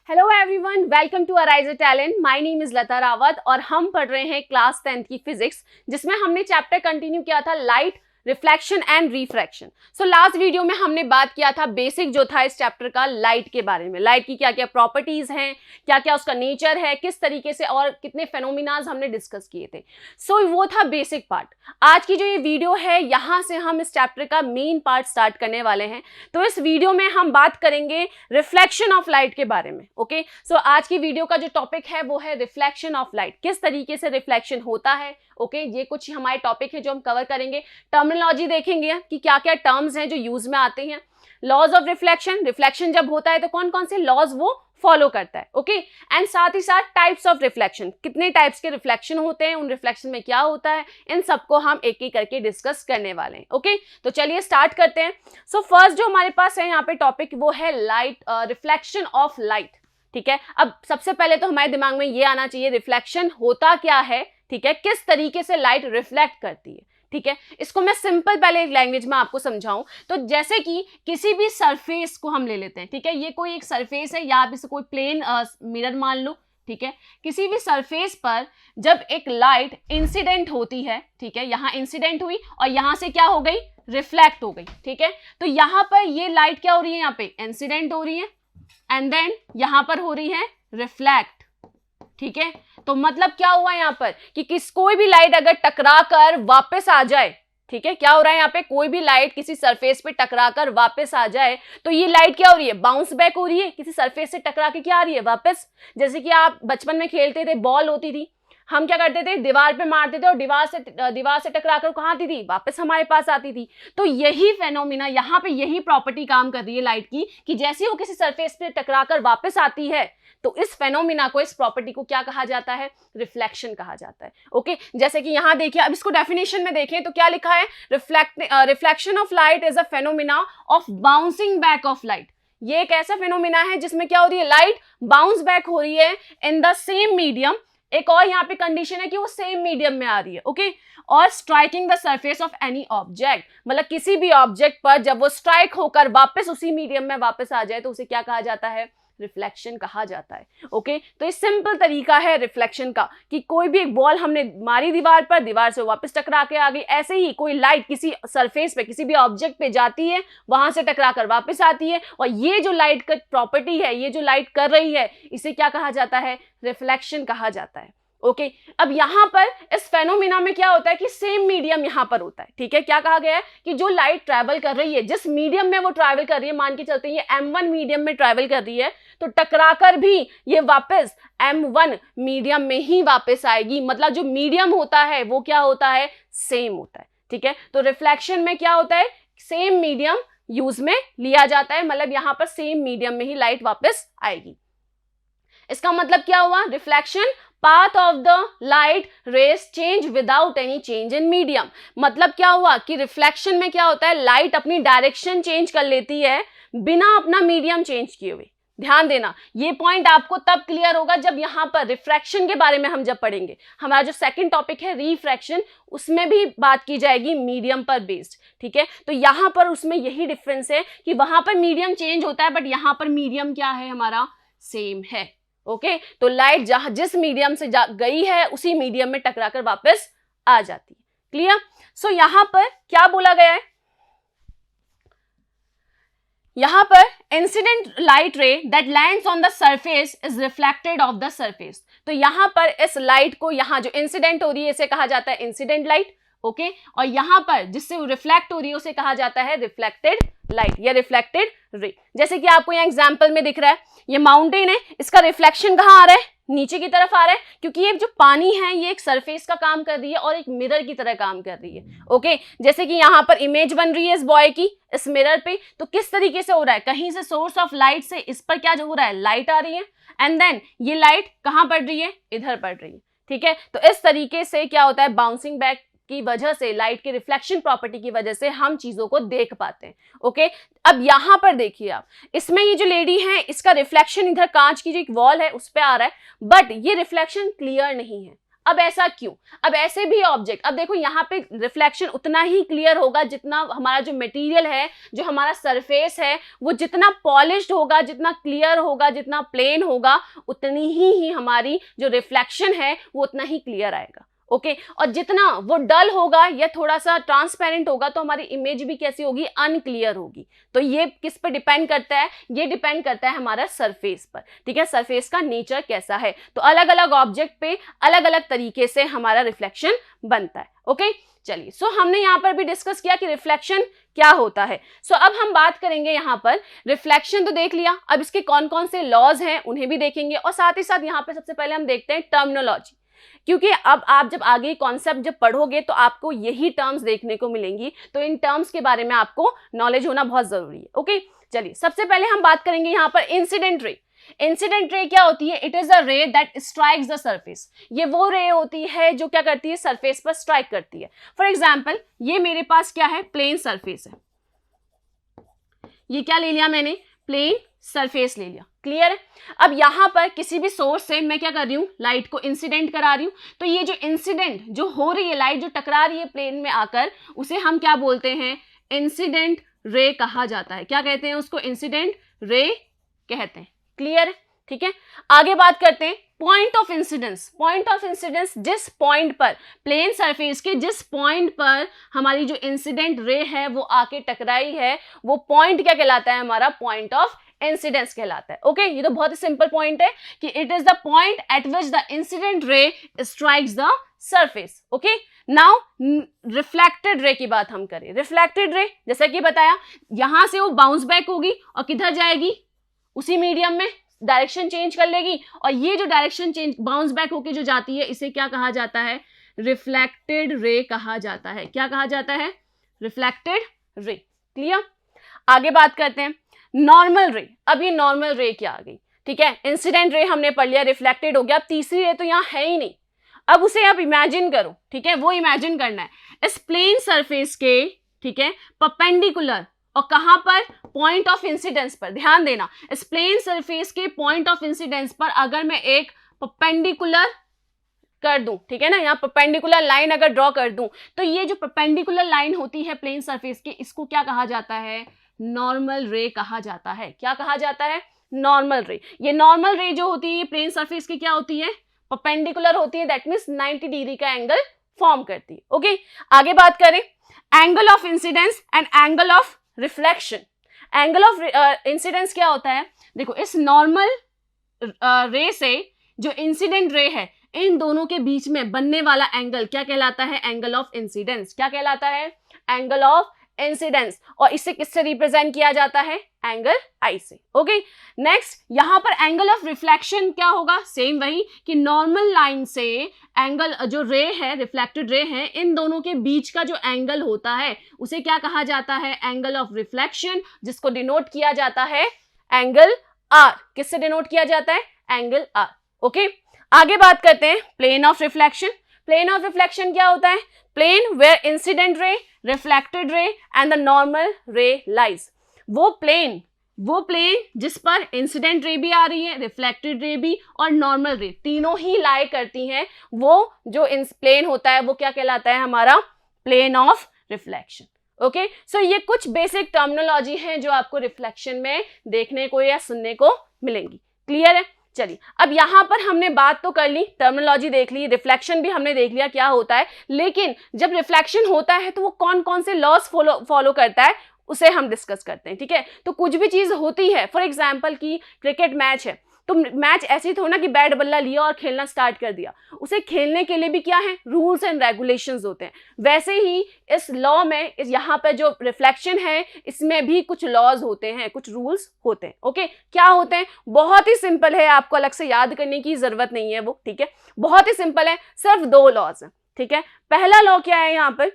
Hello everyone, welcome to arise a talent. My name is Lata Rawat और हम पढ़ रहे हैं क्लास 10th की फिजिक्स, जिसमें हमने चैप्टर कंटिन्यू किया था light, reflection and refraction. So last video में हमने बात किया था बेसिक जो था इस चैप्टर का लाइट के बारे में, लाइट की क्या क्या प्रॉपर्टीज हैं, क्या क्या उसका नेचर है, किस तरीके से और कितने फेनोमिनाज हमने डिस्कस किए थे। सो वो था बेसिक पार्ट। आज की जो ये वीडियो है, यहाँ से हम इस चैप्टर का मेन पार्ट स्टार्ट करने वाले हैं। तो इस वीडियो में हम बात करेंगे रिफ्लेक्शन ऑफ लाइट के बारे में। ओके, सो आज की वीडियो का जो टॉपिक है वो है रिफ्लेक्शन ऑफ लाइट, किस तरीके से रिफ्लेक्शन होता है। ओके, ये कुछ हमारे टॉपिक है जो हम कवर करेंगे। टर्मिनोलॉजी देखेंगे कि क्या क्या टर्म्स हैं जो यूज में आते हैं। लॉज ऑफ रिफ्लेक्शन, रिफ्लेक्शन जब होता है तो कौन कौन से लॉज वो फॉलो करता है। ओके, एंड साथ ही साथ टाइप्स ऑफ रिफ्लेक्शन, कितने टाइप्स के रिफ्लेक्शन होते हैं, उन रिफ्लेक्शन में क्या होता है, इन सबको हम एक एक करके डिस्कस करने वाले हैं। ओके, तो चलिए स्टार्ट करते हैं। सो फर्स्ट जो हमारे पास है यहाँ पे टॉपिक वो है लाइट, रिफ्लेक्शन ऑफ लाइट। ठीक है, अब सबसे पहले तो हमारे दिमाग में ये आना चाहिए रिफ्लेक्शन होता क्या है। ठीक है, किस तरीके से लाइट रिफ्लेक्ट करती है। ठीक है, इसको मैं सिंपल पहले एक लैंग्वेज में आपको समझाऊं तो जैसे कि किसी भी सरफेस को हम ले लेते हैं। ठीक है, ये कोई एक सरफेस है या आप इसे कोई प्लेन मिरर मान लो। ठीक है, किसी भी सरफेस पर जब एक लाइट इंसिडेंट होती है, ठीक है, यहाँ इंसिडेंट हुई और यहाँ से क्या हो गई, रिफ्लेक्ट हो गई। ठीक है, तो यहाँ पर ये लाइट क्या हो रही है, यहाँ पे इंसिडेंट हो रही है एंड देन यहाँ पर हो रही है रिफ्लेक्ट। ठीक है, तो मतलब क्या हुआ यहाँ पर कि कोई भी लाइट अगर टकरा कर वापस आ जाए, ठीक है, क्या हो रहा है यहाँ पे, कोई भी लाइट किसी सरफेस पे टकरा कर वापस आ जाए तो ये लाइट क्या हो रही है, बाउंस बैक हो रही है, किसी सरफेस से टकरा के क्या आ रही है, वापस। जैसे कि आप बचपन में खेलते थे, बॉल होती थी, हम क्या करते थे, दीवार पे मारते थे और दीवार से टकरा कर कहाँ आती थी, वापस हमारे पास आती थी। तो यही फेनोमिना यहाँ पे, यही प्रॉपर्टी काम कर रही है लाइट की कि जैसे वो किसी सरफेस पे टकरा कर वापस आती है तो इस फेनोमिना को, इस प्रॉपर्टी को क्या कहा जाता है, रिफ्लेक्शन कहा जाता है। ओके, जैसे कि यहाँ देखिए, अब इसको डेफिनेशन में देखें तो क्या लिखा है, reflection of light is a phenomena of bouncing back of light. ये एक ऐसा फेनोमिना है जिसमें क्या हो रही है, लाइट बाउंस बैक हो रही है इन द सेम मीडियम। एक और यहाँ पे कंडीशन है कि वो सेम मीडियम में आ रही है। ओके, और striking the surface of any object, मतलब किसी भी ऑब्जेक्ट पर जब वो स्ट्राइक होकर वापस उसी मीडियम में वापस आ जाए तो उसे क्या कहा जाता है, रिफ्लेक्शन कहा जाता है। ओके, तो ये सिंपल तरीका है रिफ्लेक्शन का कि कोई भी एक बॉल हमने मारी दीवार पर, दीवार से वापस टकरा के आ गई, ऐसे ही कोई लाइट किसी सरफेस पे, किसी भी ऑब्जेक्ट पे जाती है, वहां से टकरा कर वापस आती है, और ये जो लाइट का प्रॉपर्टी है, ये जो लाइट कर रही है, इसे क्या कहा जाता है, रिफ्लेक्शन कहा जाता है। ओके, अब यहां पर इस फेनोमिना में क्या होता है कि सेम मीडियम यहां पर होता है। ठीक है, क्या कहा गया है कि जो लाइट ट्रैवल कर रही है, जिस मीडियम में वो ट्रैवल कर रही है, मान के चलते हैं ये M1 मीडियम में ट्रैवल कर रही है, तो टकराकर भी ये वापस M1 मीडियम में ही वापस आएगी। मतलब जो मीडियम होता है वो क्या होता है, सेम होता है। ठीक है, तो रिफ्लेक्शन में क्या होता है, सेम मीडियम यूज में लिया जाता है, मतलब यहां पर सेम मीडियम में ही लाइट वापस आएगी। इसका मतलब क्या हुआ, reflection, path of the light rays change without any change in medium. मतलब क्या हुआ कि रिफ्लेक्शन में क्या होता है, लाइट अपनी डायरेक्शन चेंज कर लेती है बिना अपना मीडियम चेंज किए हुए। ध्यान देना, ये पॉइंट आपको तब क्लियर होगा जब यहां पर रिफ्रैक्शन के बारे में हम जब पढ़ेंगे। हमारा जो सेकंड टॉपिक है रिफ्रैक्शन, उसमें भी बात की जाएगी मीडियम पर बेस्ड। ठीक है, तो यहां पर उसमें यही डिफरेंस है कि वहां पर मीडियम चेंज होता है, बट यहां पर मीडियम क्या है, हमारा सेम है। ओके, तो लाइट जहां जिस मीडियम से गई है उसी मीडियम में टकराकर वापस आ जाती है। क्लियर? सो यहां पर क्या बोला गया है, यहां पर इंसिडेंट लाइट रे that lands on the surface is reflected of the surface. तो यहां पर इस लाइट को, यहां जो इंसिडेंट हो रही है इसे कहा जाता है इंसिडेंट लाइट। ओके, और यहां पर जिससे रिफ्लेक्ट हो रही है उसे कहा जाता है रिफ्लेक्टेड लाइट या रिफ्लेक्टेड रे। जैसे कि आपको यहाँ एग्जांपल में दिख रहा है, ये माउंटेन है, इसका रिफ्लेक्शन कहाँ आ रहा है, नीचे की तरफ आ रहा है, क्योंकि ये जो पानी है ये एक सरफेस का काम कर रही है और एक मिरर की तरह काम कर रही है। ओके, जैसे कि यहाँ पर इमेज बन रही है इस बॉय की इस मिरर पे, तो किस तरीके से हो रहा है, कहीं से सोर्स ऑफ लाइट से इस पर क्या जो हो रहा है, लाइट आ रही है, एंड देन ये लाइट कहाँ पड़ रही है, इधर पड़ रही है। ठीक है, तो इस तरीके से क्या होता है, बाउंसिंग बैक की वजह से, लाइट की रिफ्लेक्शन प्रॉपर्टी की वजह से हम चीजों को देख पाते हैं। ओके, अब यहां पर देखिए आप, इसमें ये जो लेडी है इसका रिफ्लेक्शन इधर कांच की जो एक वॉल है उस पर आ रहा है, बट ये रिफ्लेक्शन क्लियर नहीं है। अब ऐसा क्यों? अब ऐसे भी ऑब्जेक्ट, अब देखो यहाँ पे रिफ्लेक्शन उतना ही क्लियर होगा जितना हमारा जो मटेरियल है, जो हमारा सरफेस है, वो जितना पॉलिश्ड होगा, जितना क्लियर होगा, जितना प्लेन होगा, उतनी ही हमारी जो रिफ्लेक्शन है वो उतना ही क्लियर आएगा। ओके और जितना वो डल होगा या थोड़ा सा ट्रांसपेरेंट होगा तो हमारी इमेज भी कैसी होगी? अनक्लियर होगी। तो ये किस पर डिपेंड करता है? ये डिपेंड करता है हमारा सरफेस पर, ठीक है, सरफेस का नेचर कैसा है। तो अलग अलग ऑब्जेक्ट पे अलग अलग तरीके से हमारा रिफ्लेक्शन बनता है। ओके चलिए, सो हमने यहाँ पर भी डिस्कस किया कि रिफ्लेक्शन क्या होता है। सो अब हम बात करेंगे यहाँ पर, रिफ्लेक्शन तो देख लिया, अब इसके कौन कौन से लॉज हैं उन्हें भी देखेंगे, और साथ ही साथ यहाँ पे सबसे पहले हम देखते हैं टर्मिनोलॉजी, क्योंकि अब आप जब आगे कॉन्सेप्ट जब पढ़ोगे तो आपको यही टर्म्स देखने को मिलेंगी, तो इन टर्म्स के बारे में आपको नॉलेज होना बहुत जरूरी है। ओके चलिए, सबसे पहले हम बात करेंगे यहाँ पर इंसिडेंट रे। इंसिडेंट रे क्या होती है? इट इज अ रे दैट स्ट्राइक्स द सरफेस। ये वो रे होती है जो क्या करती है? सरफेस पर स्ट्राइक करती है। फॉर एग्जाम्पल, ये मेरे पास क्या है? प्लेन सरफेस है। ये क्या ले लिया मैंने? प्लेन सरफेस ले लिया। क्लियर है? अब यहां पर किसी भी सोर्स से मैं क्या कर रही हूं? लाइट को इंसिडेंट करा रही हूं। तो ये जो इंसिडेंट जो हो रही है, लाइट जो टकरा रही है प्लेन में आकर, उसे हम क्या बोलते हैं? इंसिडेंट रे कहा जाता है। क्या कहते हैं उसको? इंसिडेंट रे कहते हैं। क्लियर है? ठीक है, आगे बात करते हैं point of incidence. Point of incidence, जिस पॉइंट पर प्लेन सरफेस के जिस पॉइंट पर हमारी जो इंसिडेंट रे है वो आके टकराई है, वो पॉइंट क्या कहलाता है? हमारा पॉइंट ऑफ इंसिडेंस कहलाता है। ओके ये तो बहुत ही सिंपल पॉइंट है कि it is the point eight which the incident ray strikes the surface. Okay now reflected ray की बात हम करें। रिफ्लेक्टेड रे जैसा कि बताया, यहां से वो बाउंस बैक होगी और किधर जाएगी? उसी मीडियम में डायरेक्शन चेंज कर लेगी, और ये जो डायरेक्शन चेंज बाउंस बैक होके जो जाती है, इसे क्या कहा जाता है? रिफ्लेक्टेड रे कहा जाता है। क्या कहा जाता है? Reflected ray. क्लियर? आगे बात करते हैं नॉर्मल रे। अब ये नॉर्मल रे क्या आ गई? ठीक है, इंसिडेंट रे हमने पढ़ लिया, रिफ्लेक्टेड हो गया। अब तीसरी रे तो यहाँ है ही नहीं। अब उसे आप इमेजिन करो, ठीक है, वो इमेजिन करना है इस प्लेन सरफेस के, ठीक है, परपेंडिकुलर, और कहां पर? पॉइंट ऑफ इंसिडेंस पर। ध्यान देना, इस प्लेन सरफेस के पॉइंट ऑफ इंसिडेंस पर अगर मैं एक परपेंडिकुलर कर दूं, ठीक है ना, यहाँ परपेंडिकुलर लाइन अगर ड्रॉ कर दूं, तो ये जो परपेंडिकुलर लाइन होती है प्लेन सरफेस की, इसको क्या कहा जाता है? नॉर्मल रे कहा जाता है। क्या कहा जाता है? नॉर्मल रे। ये नॉर्मल रे जो होती है प्लेन सरफेस की क्या होती है? परपेंडिकुलर होती है, दैट मींस 90 डिग्री का एंगल फॉर्म करती है। ओके आगे बात करें angle of incidence and angle of reflection. Angle of incidence क्या होता है? देखो, इस नॉर्मल रे से जो इंसिडेंट रे है, इन दोनों के बीच में बनने वाला एंगल क्या कहलाता है? Angle of incidence. क्या कहलाता है? Angle of incidence. और इसे किससे रिप्रेजेंट किया जाता है? एंगल आई से। ओके नेक्स्ट, यहां पर एंगल ऑफ रिफ्लेक्शन क्या होगा? सेम वही कि नॉर्मल लाइन से एंगल जो रे है, रिफ्लेक्टेड रे है, इन दोनों के बीच का जो एंगल होता है उसे क्या कहा जाता है? एंगल ऑफ रिफ्लेक्शन, जिसको डिनोट किया जाता है एंगल आर। किससे डिनोट किया जाता है? Angle are. ओके आगे बात करते हैं plane of reflection. Plane of reflection क्या होता है? Plane where incident ray, reflected ray and the normal ray lies. वो प्लेन जिस पर इंसिडेंट रे भी आ रही है, रिफ्लेक्टेड रे भी, और नॉर्मल रे तीनों ही लाई करती हैं, वो जो प्लेन होता है वो क्या कहलाता है? हमारा plane of reflection. Okay so ये कुछ बेसिक टर्मिनोलॉजी हैं जो आपको रिफ्लेक्शन में देखने को या सुनने को मिलेंगी। क्लियर है? चलिए, अब यहां पर हमने बात तो कर ली, टर्मिनोलॉजी देख ली, रिफ्लेक्शन भी हमने देख लिया क्या होता है, लेकिन जब रिफ्लेक्शन होता है तो वो कौन कौन से लॉज फॉलो करता है उसे हम डिस्कस करते हैं। ठीक है, तो कुछ भी चीज होती है, फॉर एग्जाम्पल की क्रिकेट मैच है, तो मैच ऐसे ही थोड़ा ना कि बैट बल्ला लिया और खेलना स्टार्ट कर दिया, उसे खेलने के लिए भी क्या है? रूल्स एंड रेगुलेशंस होते हैं। वैसे ही इस लॉ में यहाँ पर जो रिफ्लेक्शन है इसमें भी कुछ लॉज होते हैं, कुछ रूल्स होते हैं। ओके क्या होते हैं? बहुत ही सिंपल है, आपको अलग से याद करने की जरूरत नहीं है वो। ठीक है, बहुत ही सिंपल है, सिर्फ 2 लॉज है। ठीक है, पहला लॉ क्या है यहाँ पर?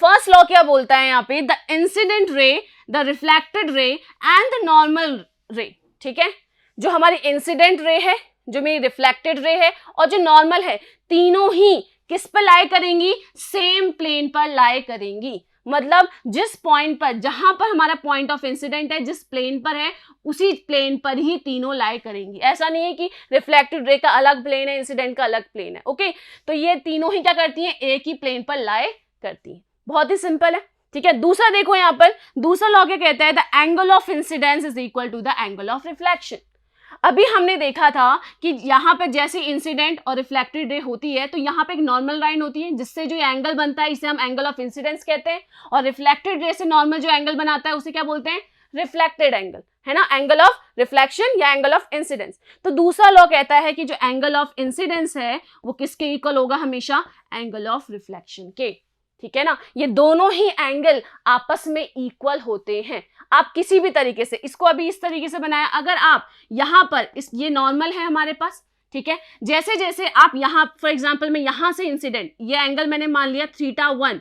फर्स्ट लॉ क्या बोलता है यहाँ पे? The incident ray, the reflected ray and the normal रे। ठीक है, जो हमारी इंसिडेंट रे है, जो मेरी रिफ्लेक्टेड रे है और जो नॉर्मल है, तीनों ही किस पर लाई करेंगी? सेम प्लेन पर लाई करेंगी। मतलब जिस पॉइंट पर, जहां पर हमारा पॉइंट ऑफ इंसिडेंट है, जिस प्लेन पर है, उसी प्लेन पर ही तीनों लाई करेंगी। ऐसा नहीं है कि रिफ्लेक्टेड रे का अलग प्लेन है, इंसिडेंट का अलग प्लेन है। ओके, तो ये तीनों ही क्या करती हैं, एक ही प्लेन पर लाई करती हैं। बहुत ही सिंपल है, ठीक है। दूसरा देखो यहाँ पर, दूसरा लॉ क्या कहता है, the angle of incidence is equal to the angle of reflection. अभी हमने देखा था कि यहाँ पे जैसे इंसिडेंट और रिफ्लेक्टेड रे होती है तो यहाँ पे एक नॉर्मल लाइन होती है जिससे जो एंगल बनता है इसे हम एंगल ऑफ इंसिडेंस कहते हैं, और रिफ्लेक्टेड रे से नॉर्मल जो एंगल बनाता है उसे क्या बोलते हैं, रिफ्लेक्टेड एंगल, है ना, एंगल ऑफ रिफ्लेक्शन या एंगल ऑफ इंसिडेंस। तो दूसरा लॉ कहता है कि जो एंगल ऑफ इंसिडेंस है वो किसके इक्वल होगा, हमेशा एंगल ऑफ रिफ्लेक्शन के, ठीक है ना। ये दोनों ही एंगल आपस में इक्वल होते हैं। आप किसी भी तरीके से इसको अभी इस तरीके से बनाया, अगर आप यहाँ पर ये नॉर्मल है हमारे पास, ठीक है, जैसे जैसे आप यहाँ फॉर एग्जांपल में यहाँ से इंसिडेंट, ये एंगल मैंने मान लिया θ1,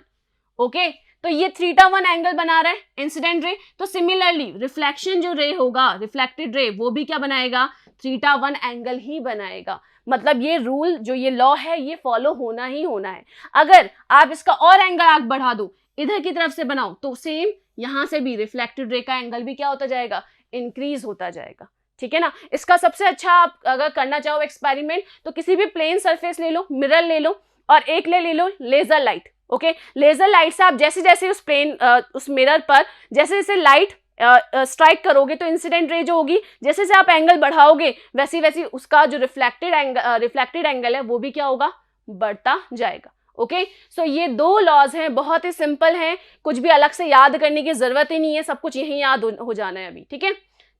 ओके, तो ये θ1 एंगल बना रहा है इंसिडेंट रे, तो सिमिलरली रिफ्लेक्शन जो रे होगा, रिफ्लेक्टेड रे, वो भी क्या बनाएगा, θ1 एंगल ही बनाएगा। मतलब ये रूल जो ये लॉ है ये फॉलो होना ही होना है। अगर आप इसका और एंगल आग बढ़ा दो, इधर की तरफ से बनाओ, तो सेम यहां से भी रिफ्लेक्टेड रे का एंगल भी क्या होता जाएगा, इंक्रीज होता जाएगा, ठीक है ना। इसका सबसे अच्छा आप अगर करना चाहो एक्सपेरिमेंट तो किसी भी प्लेन सरफेस ले लो, मिरर ले लो, और एक ले लो laser light, okay. Laser light से आप जैसे जैसे उस प्लेन उस मिरर पर जैसे जैसे लाइट स्ट्राइक करोगे तो इंसिडेंट रे जो होगी, जैसे जैसे आप एंगल बढ़ाओगे वैसे वैसे उसका जो रिफ्लेक्टेड एंगल है वो भी क्या होगा, बढ़ता जाएगा। ओके, सो ये दो लॉज हैं, बहुत ही सिंपल हैं, कुछ भी अलग से याद करने की जरूरत ही नहीं है, सब कुछ यही याद हो जाना है अभी, ठीक है।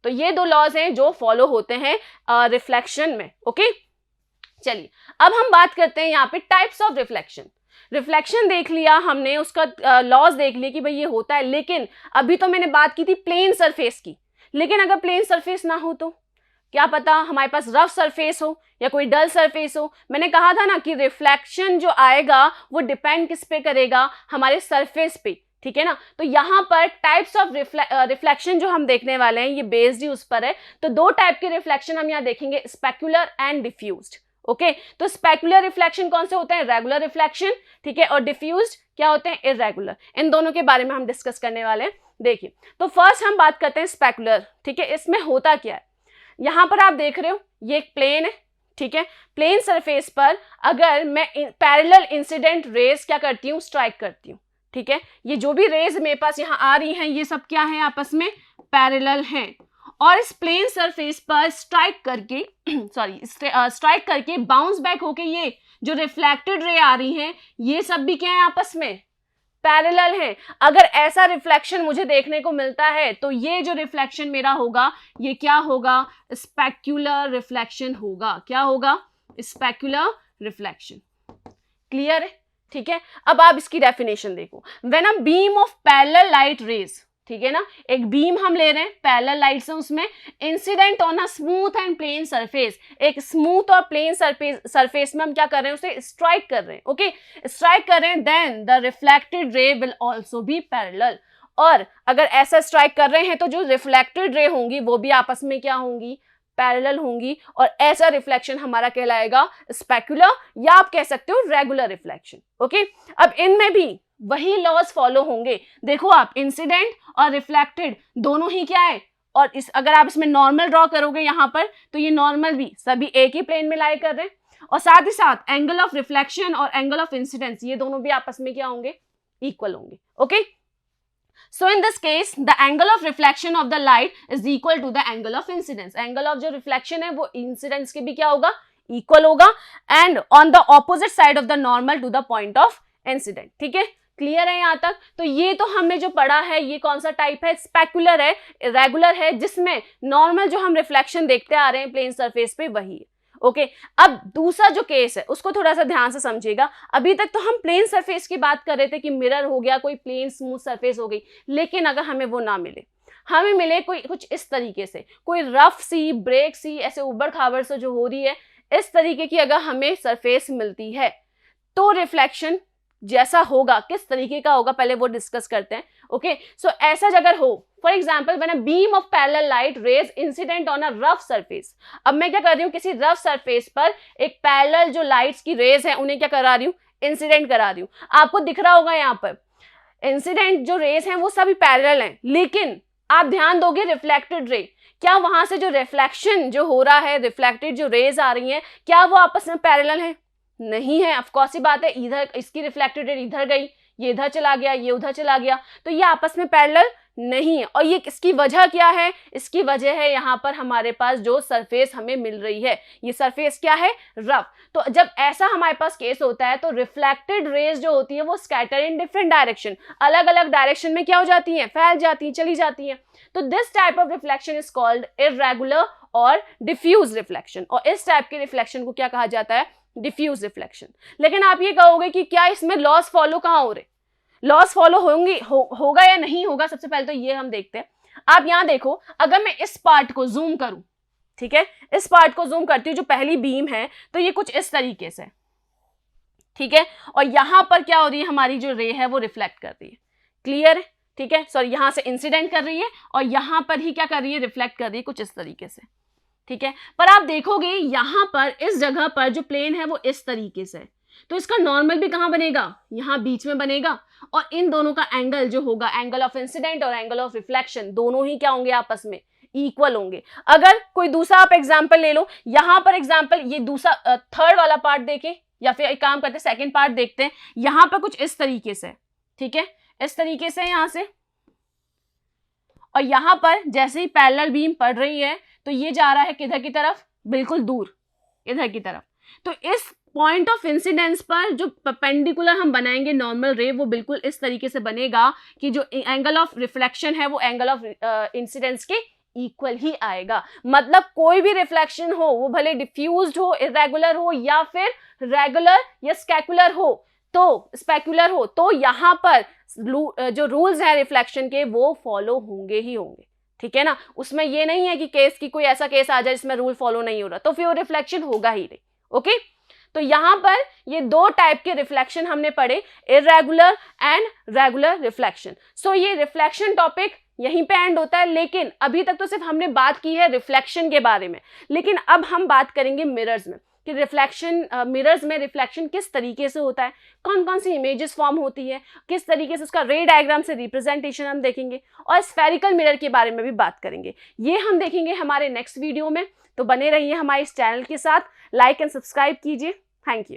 तो ये दो लॉज हैं जो फॉलो होते हैं रिफ्लेक्शन में। ओके, चलिए अब हम बात करते हैं यहाँ पे टाइप्स ऑफ रिफ्लेक्शन। रिफ्लेक्शन देख लिया हमने, उसका लॉज देख लिया कि भाई ये होता है, लेकिन अभी तो मैंने बात की थी प्लेन सरफेस की, लेकिन अगर प्लेन सरफेस ना हो तो क्या पता हमारे पास रफ सरफेस हो या कोई डल सरफेस हो। मैंने कहा था ना कि रिफ्लेक्शन जो आएगा वो डिपेंड किस पे करेगा, हमारे सरफेस पे, ठीक है ना। तो यहाँ पर टाइप्स ऑफ रिफ्लेक्शन जो हम देखने वाले हैं ये बेस्ड ही उस पर है। तो दो टाइप के रिफ्लेक्शन हम यहाँ देखेंगे, स्पेक्युलर एंड डिफ्यूज्ड। ओके, तो स्पेक्युलर रिफ्लेक्शन कौन से होते हैं, रेगुलर रिफ्लेक्शन, ठीक है, और डिफ्यूज्ड क्या होते हैं, इररेगुलर। इन दोनों के बारे में हम डिस्कस करने वाले हैं। देखिए, तो फर्स्ट हम बात करते हैं स्पेक्युलर, ठीक है। इसमें होता क्या है, यहाँ पर आप देख रहे हो ये एक प्लेन है, ठीक है। प्लेन सरफेस पर अगर मैं पैरेलल इंसिडेंट रेज क्या करती हूँ, स्ट्राइक करती हूँ, ठीक है। ये जो भी रेज मेरे पास यहाँ आ रही हैं ये सब क्या है, आपस में पैरेलल हैं, और इस प्लेन सरफेस पर स्ट्राइक करके स्ट्राइक करके बाउंस बैक होके ये जो रिफ्लेक्टेड रे आ रही हैं ये सब भी क्या है, आपस में पैरेलल हैं। अगर ऐसा रिफ्लेक्शन मुझे देखने को मिलता है तो ये जो रिफ्लेक्शन मेरा होगा ये क्या होगा, स्पेक्युलर रिफ्लेक्शन होगा। क्या होगा, स्पेक्युलर रिफ्लेक्शन। क्लियर है, ठीक है। अब आप इसकी डेफिनेशन देखो, when a beam of parallel light rays, ठीक है ना, एक बीम हम ले रहे हैं पैरेलल लाइट से, उसमें incident on a smooth and plane surface, एक स्मूथ और प्लेन सरफेस में हम क्या कर रहे हैं, उसे स्ट्राइक कर रहे हैं। ओके, स्ट्राइक कर रहे हैं, then the reflected ray will also be parallel. और अगर ऐसा स्ट्राइक कर रहे हैं तो जो रिफ्लेक्टेड रे होंगी वो भी आपस में क्या होंगी, पैरेलल होंगी, और ऐसा रिफ्लेक्शन हमारा कहलाएगा स्पेक्युलर, या आप कह सकते हो रेगुलर रिफ्लेक्शन। ओके, अब इनमें भी वही लॉज फॉलो होंगे। देखो आप, इंसिडेंट और रिफ्लेक्टेड दोनों ही क्या है, और इस अगर आप इसमें नॉर्मल ड्रॉ करोगे यहाँ पर तो ये नॉर्मल भी सभी एक ही प्लेन में लाई कर रहे हैं, और साथ ही साथ एंगल ऑफ रिफ्लेक्शन और एंगल ऑफ इंसिडेंस ये दोनों भी आपस में क्या होंगे, इक्वल होंगे। Okay, so in this case the angle of reflection of the light is equal to the angle of incidence। angle of जो reflection है वो incidence के भी क्या होगा, equal होगा, and on the opposite side of the normal to the point of incident। ठीक है, क्लियर है यहाँ तक। तो ये तो हमने जो पढ़ा है ये कौन सा टाइप है, स्पेक्युलर है, रेगुलर है, जिसमें नॉर्मल जो हम रिफ्लेक्शन देखते आ रहे हैं प्लेन सरफेस पे वही है। ओके, अब दूसरा जो केस है उसको थोड़ा सा ध्यान से समझिएगा। अभी तक तो हम प्लेन सरफेस की बात कर रहे थे कि मिरर हो गया, कोई प्लेन स्मूथ सरफेस हो गई, लेकिन अगर हमें वो ना मिले, हमें मिले कोई कुछ इस तरीके से, कोई रफ सी, ब्रेक सी, ऐसे उबड़ खाबड़ से जो हो रही है, इस तरीके की अगर हमें सरफेस मिलती है तो रिफ्लेक्शन जैसा होगा, किस तरीके का होगा, पहले वो डिस्कस करते हैं। ओके, सो ऐसा अगर हो, for example when a beam of parallel light rays incident on a rough surface. अब मैं क्या कर रही हूँ, किसी रफ सरफेस पर एक पैरेलल जो लाइट्स की रेज है उन्हें क्या करा रही हूँ, इंसिडेंट करा रही हूँ। आपको दिख रहा होगा यहाँ पर इंसिडेंट जो रेस हैं वो सभी पैरेलल हैं, लेकिन आप ध्यान दोगे रिफ्लेक्टेड रे, क्या वहां से जो रिफ्लेक्शन जो हो रहा है, रिफ्लेक्टेड जो रेज आ रही हैं, क्या वो आपस में पैरेलल है? नहीं है। ऑफ कोर्स ही बात है, इधर इसकी रिफ्लेक्टेड रे इधर गई, ये इधर चला गया, ये उधर चला गया, तो ये आपस में पैरेलल नहीं है। और ये इसकी वजह क्या है? इसकी वजह है यहाँ पर हमारे पास जो सरफेस हमें मिल रही है, ये सरफेस क्या है? रफ। तो जब ऐसा हमारे पास केस होता है तो रिफ्लेक्टेड रेज जो होती है वो स्कैटर इन डिफरेंट डायरेक्शन, अलग अलग डायरेक्शन में क्या हो जाती हैं? फैल जाती हैं, चली जाती हैं। तो this type of reflection is called irregular और डिफ्यूज रिफ्लेक्शन, और इस टाइप के रिफ्लेक्शन को क्या कहा जाता है? Diffuse reflection. लेकिन आप ये कहोगे कि क्या इसमें लॉस फॉलो कहाँ हो रहे? लॉस फॉलो होंगी होगा या नहीं होगा, सबसे पहले तो ये हम देखते हैं। आप यहां देखो, अगर मैं इस पार्ट को जूम करूं, ठीक है, इस पार्ट को जूम करती हूं, जो पहली बीम है, तो ये कुछ इस तरीके से, ठीक है, और यहां पर क्या हो रही है? हमारी जो रे है वो रिफ्लेक्ट कर रही है। क्लियर है? ठीक है, सॉरी, यहां से इंसिडेंट कर रही है और यहां पर ही क्या कर रही है? रिफ्लेक्ट कर रही है, कुछ इस तरीके से, ठीक है। पर आप देखोगे यहां पर इस जगह पर जो प्लेन है वो इस तरीके से, तो इसका नॉर्मल भी कहां बनेगा? यहां बीच में बनेगा, और इन दोनों का एंगल जो होगा, एंगल ऑफ इंसिडेंट और एंगल ऑफ रिफ्लेक्शन, दोनों ही क्या होंगे? आपस में इक्वल होंगे। अगर कोई दूसरा आप एग्जांपल ले लो, यहां पर एग्जांपल, ये दूसरा थर्ड वाला पार्ट देखें, या फिर एक काम करते हैं सेकंड पार्ट देखते हैं। यहां पर कुछ इस तरीके से, ठीक है, इस तरीके से यहां से, और यहां पर जैसे ही पैरेलल बीम पड़ रही है तो ये जा रहा है किधर की तरफ? बिल्कुल दूर, इधर की तरफ। तो इस पॉइंट ऑफ इंसिडेंस पर जो परपेंडिकुलर हम बनाएंगे नॉर्मल रे, वो बिल्कुल इस तरीके से बनेगा कि जो एंगल ऑफ रिफ्लेक्शन है वो एंगल ऑफ इंसिडेंस के इक्वल ही आएगा। मतलब कोई भी रिफ्लेक्शन हो, वो भले डिफ्यूज्ड हो, इर्रेगुलर हो, या फिर रेगुलर या स्केकुलर हो, तो स्पेकुलर हो, तो यहाँ पर जो रूल्स हैं रिफ्लेक्शन के वो फॉलो होंगे ही होंगे, ठीक है ना। उसमें ये नहीं है कि केस की कोई ऐसा केस आ जाए जिसमें रूल फॉलो नहीं हो रहा, तो फिर वो रिफ्लेक्शन होगा ही नहीं। ओके, तो यहां पर ये दो टाइप के रिफ्लेक्शन हमने पढ़े, इर्रेगुलर एंड रेगुलर रिफ्लेक्शन। सो ये रिफ्लेक्शन टॉपिक यहीं पे एंड होता है, लेकिन अभी तक तो सिर्फ हमने बात की है रिफ्लेक्शन के बारे में, लेकिन अब हम बात करेंगे मिरर्स में कि रिफ्लेक्शन, मिरर्स में रिफ्लेक्शन किस तरीके से होता है, कौन कौन सी इमेजेस फॉर्म होती है, किस तरीके से उसका रे डायग्राम से रिप्रेजेंटेशन हम देखेंगे, और स्फेरिकल मिरर के बारे में भी बात करेंगे। ये हम देखेंगे हमारे नेक्स्ट वीडियो में। तो बने रहिए हमारे इस चैनल के साथ, लाइक एंड सब्सक्राइब कीजिए। Thank you.